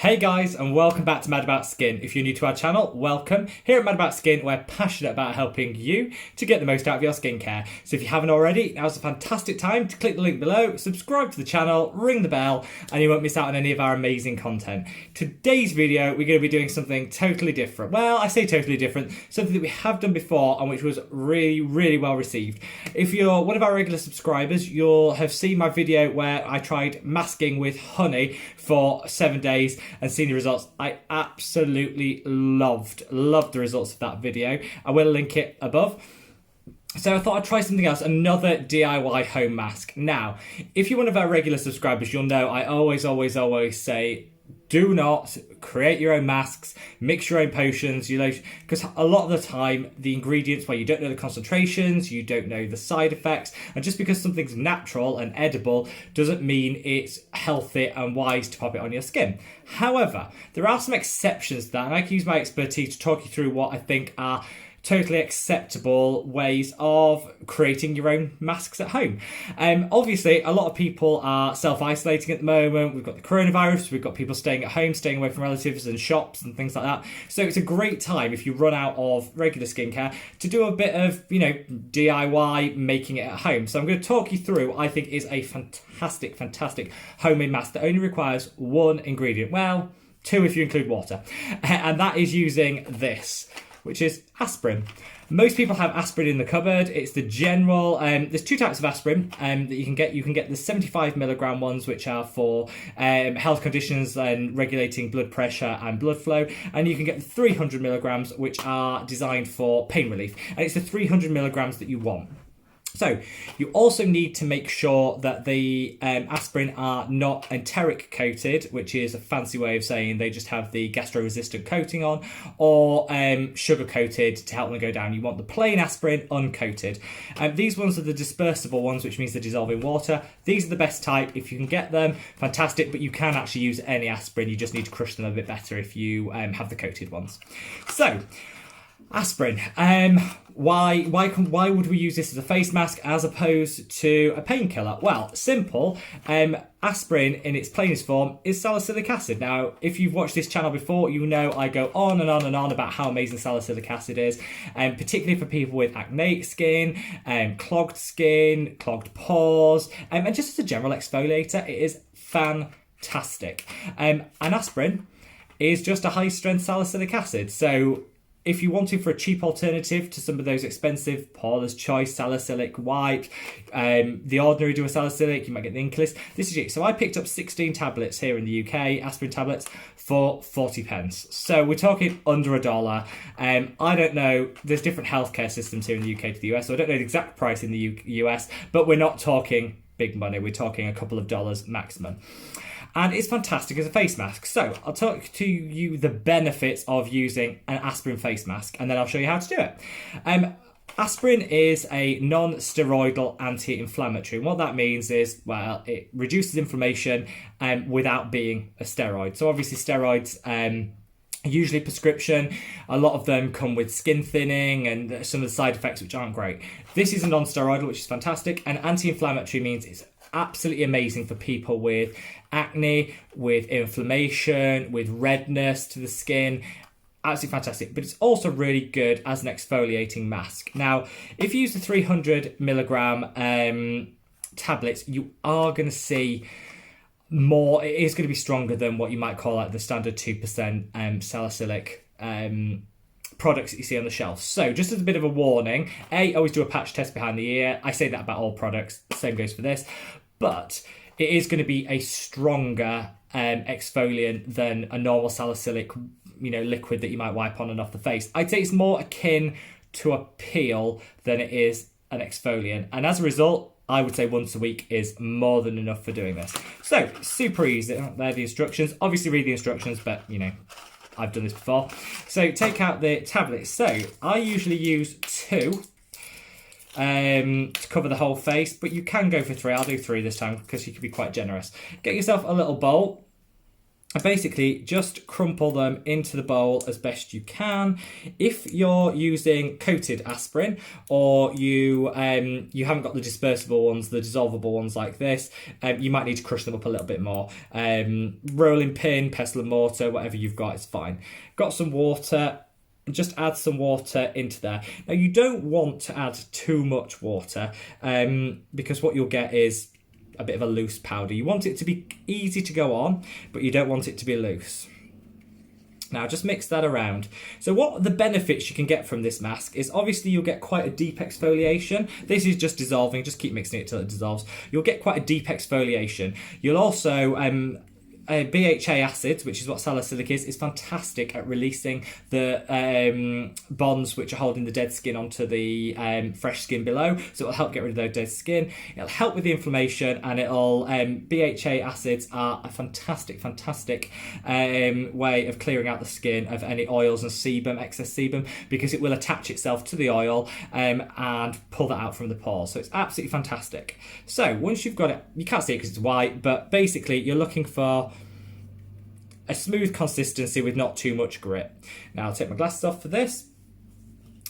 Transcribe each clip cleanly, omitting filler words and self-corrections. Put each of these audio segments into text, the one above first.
Hey guys, and welcome back to Mad About Skin. If you're new to our channel, welcome. Here at Mad About Skin, we're passionate about helping you to get the most out of your skincare. So if you haven't already, now's a fantastic time to click the link below, subscribe to the channel, ring the bell, and you won't miss out on any of our amazing content. Today's video, we're going to be doing something totally different. Well, I say totally different, something that we have done before and which was really well received. If you're one of our regular subscribers, you'll have seen my video where I tried masking with honey for 7 days and seen the results. I absolutely loved the results of that video. I will link it above. So I thought I'd try something else, another DIY home mask. Now, if you're one of our regular subscribers, you'll know I always say, do not create your own masks, mix your own potions, because a lot of the time the ingredients, where you don't know the concentrations, you don't know the side effects, and just because something's natural and edible doesn't mean it's healthy and wise to pop it on your skin. However, there are some exceptions to that, and I can use my expertise to talk you through what I think are totally acceptable ways of creating your own masks at home. Obviously, a lot of people are self-isolating at the moment. We've got the coronavirus, we've got people staying at home, staying away from relatives and shops and things like that. So it's a great time, if you run out of regular skincare, to do a bit of, DIY, making it at home. So I'm going to talk you through what I think is a fantastic homemade mask that only requires one ingredient. Well, two if you include water. And that is using this, which is aspirin. Most people have aspirin in the cupboard. It's the general, there's two types of aspirin that you can get. You can get the 75 milligram ones, which are for health conditions and regulating blood pressure and blood flow. And you can get the 300 milligrams, which are designed for pain relief. And it's the 300 milligrams that you want. So you also need to make sure that the aspirin are not enteric coated, which is a fancy way of saying they just have the gastro-resistant coating on, or sugar coated to help them go down. You want the plain aspirin uncoated. These ones are the dispersible ones, which means they dissolve in water. These are the best type. If you can get them, fantastic, but you can actually use any aspirin. You just need to crush them a bit better if you have the coated ones. So, aspirin. Why would we use this as a face mask as opposed to a painkiller? Well, simple. Aspirin in its plainest form is salicylic acid. Now, if you've watched this channel before, you know I go on and on about how amazing salicylic acid is, particularly for people with acne skin, clogged pores, and just as a general exfoliator, it is fantastic. And aspirin is just a high-strength salicylic acid, so if you wanted for a cheap alternative to some of those expensive Paula's Choice salicylic wipe, The Ordinary do a salicylic, you might get the Inkless. This is it. So I picked up 16 tablets here in the UK, aspirin tablets, for 40p. So we're talking under $1. I don't know, there's different healthcare systems here in the UK to the US, so I don't know the exact price in the US, but we're not talking big money. We're talking a couple of dollars maximum. And it's fantastic as a face mask. So I'll talk to you the benefits of using an aspirin face mask, and then I'll show you how to do it. Aspirin is a non-steroidal anti-inflammatory. And what that means is, well, it reduces inflammation without being a steroid. So obviously steroids, usually prescription, a lot of them come with skin thinning and some of the side effects which aren't great. This is a non-steroidal, which is fantastic, and anti-inflammatory means it's absolutely amazing for people with acne, with inflammation, with redness to the skin. Absolutely fantastic, but it's also really good as an exfoliating mask. Now, if you use the 300 milligram tablets, you are going to see more. It is going to be stronger than what you might call like the standard 2% salicylic products that you see on the shelf. So just as a bit of a warning, always do a patch test behind the ear. I say that about all products, same goes for this, but it is going to be a stronger exfoliant than a normal salicylic liquid that you might wipe on and off the face. I'd say it's more akin to a peel than it is an exfoliant, and as a result, I would say once a week is more than enough for doing this. So super easy. There are the instructions. Obviously read the instructions, but I've done this before. So take out the tablets. So I usually use 2 to cover the whole face, but you can go for 3. I'll do 3 this time because you can be quite generous. Get yourself a little bowl. And basically just crumple them into the bowl as best you can. If you're using coated aspirin, or you haven't got the dispersible ones, the dissolvable ones like this, you might need to crush them up a little bit more. Rolling pin, pestle and mortar, whatever you've got is fine. Got some water. Just add some water into there. Now you don't want to add too much water, because what you'll get is a bit of a loose powder. You want it to be easy to go on, but you don't want it to be loose. Now just mix that around. So what the benefits you can get from this mask is, obviously you'll get quite a deep exfoliation. This is just dissolving, just keep mixing it till it dissolves. You'll get quite a deep exfoliation. You'll also BHA acids, which is what salicylic is fantastic at releasing the bonds which are holding the dead skin onto the fresh skin below. So it'll help get rid of those dead skin. It'll help with the inflammation, and it'll BHA acids are a fantastic way of clearing out the skin of any oils and sebum, excess sebum, because it will attach itself to the oil and pull that out from the pores. So it's absolutely fantastic. So once you've got it, you can't see it because it's white, but basically you're looking for a smooth consistency with not too much grit. Now I'll take my glasses off for this.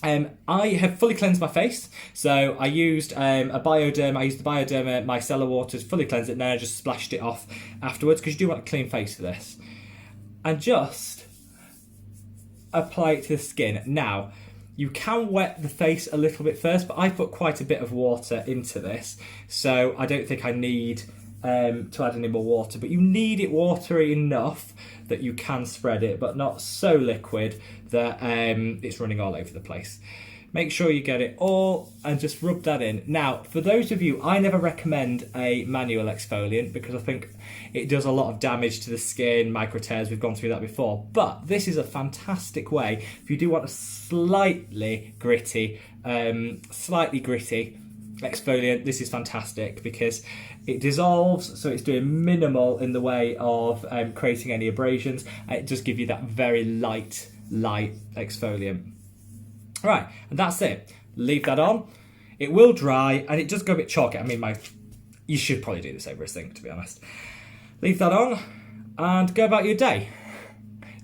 I have fully cleansed my face, so I used a Bioderma. I used the Bioderma micellar water to fully cleanse it, and then I just splashed it off afterwards, because you do want a clean face for this. And just apply it to the skin. Now, you can wet the face a little bit first, but I put quite a bit of water into this, so I don't think I need to add any more water, but you need it watery enough that you can spread it, but not so liquid that it's running all over the place. Make sure you get it all and just rub that in. Now, for those of you, I never recommend a manual exfoliant because I think it does a lot of damage to the skin, micro tears, we've gone through that before. But this is a fantastic way if you do want a slightly gritty exfoliant. This is fantastic because it dissolves, so it's doing minimal in the way of creating any abrasions. It does give you that very light exfoliant. Right, and that's it. Leave that on. It will dry, and it does go a bit chalky. I mean, you should probably do this over a sink, to be honest. Leave that on, and go about your day.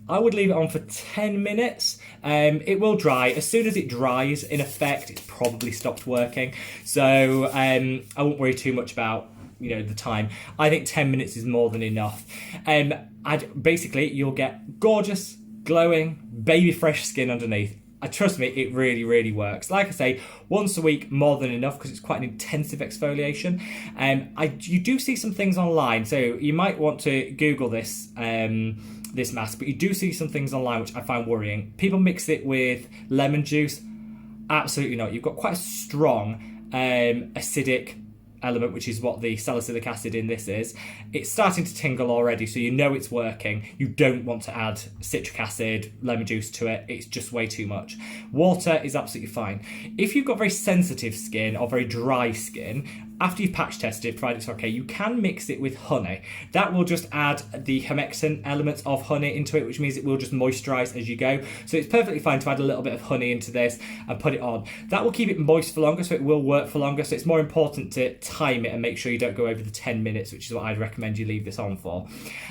I would leave it on for 10 minutes. It will dry. As soon as it dries, in effect, it's probably stopped working. So I won't worry too much about the time. I think 10 minutes is more than enough. Basically, you'll get gorgeous, glowing, baby fresh skin underneath. Trust me, it really, really works. Like I say, once a week, more than enough, because it's quite an intensive exfoliation. You do see some things online, so you might want to Google this this mask, but you do see some things online which I find worrying. People mix it with lemon juice. Absolutely not. You've got quite a strong acidic element, which is what the salicylic acid in this is. It's starting to tingle already, so you know it's working. You don't want to add citric acid, lemon juice to it. It's just way too much. Water is absolutely fine. If you've got very sensitive skin or very dry skin, after you've patch tested, provided it's okay, you can mix it with honey. That will just add the humectant elements of honey into it, which means it will just moisturise as you go. So it's perfectly fine to add a little bit of honey into this and put it on. That will keep it moist for longer, so it will work for longer. So it's more important to time it and make sure you don't go over the 10 minutes, which is what I'd recommend you leave this on for.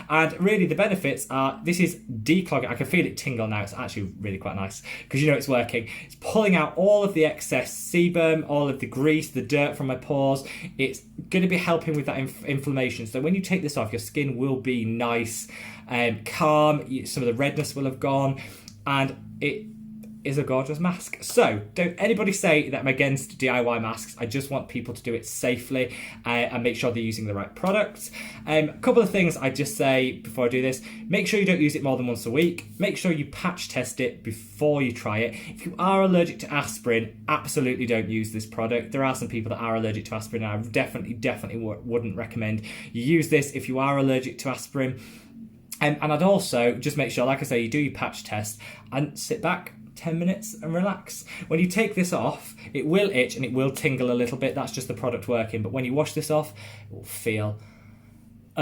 And really the benefits are, this is declogging. I can feel it tingle now. It's actually really quite nice because it's working. It's pulling out all of the excess sebum, all of the grease, the dirt from my pores. It's going to be helping with that inflammation. So when you take this off, your skin will be nice and calm. Some of the redness will have gone, and it is a gorgeous mask. So don't anybody say that I'm against DIY masks. I just want people to do it safely and make sure they're using the right products. A couple of things I just say before I do this: make sure you don't use it more than once a week. Make sure you patch test it before you try it. If you are allergic to aspirin, absolutely don't use this product. There are some people that are allergic to aspirin, and I definitely wouldn't recommend you use this if you are allergic to aspirin. And I'd also just make sure, like I say, you do your patch test and sit back 10 minutes and relax. When you take this off, it will itch and it will tingle a little bit. That's just the product working. But when you wash this off, it will feel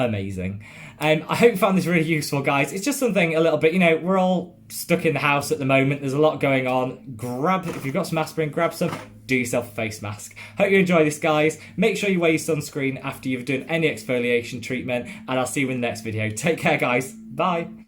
amazing. I hope you found this really useful, guys. It's just something a little bit, you know, we're all stuck in the house at the moment. There's a lot going on. If you've got some aspirin, grab some. Do yourself a face mask. Hope you enjoy this, guys. Make sure you wear your sunscreen after you've done any exfoliation treatment, and I'll see you in the next video. Take care, guys. Bye.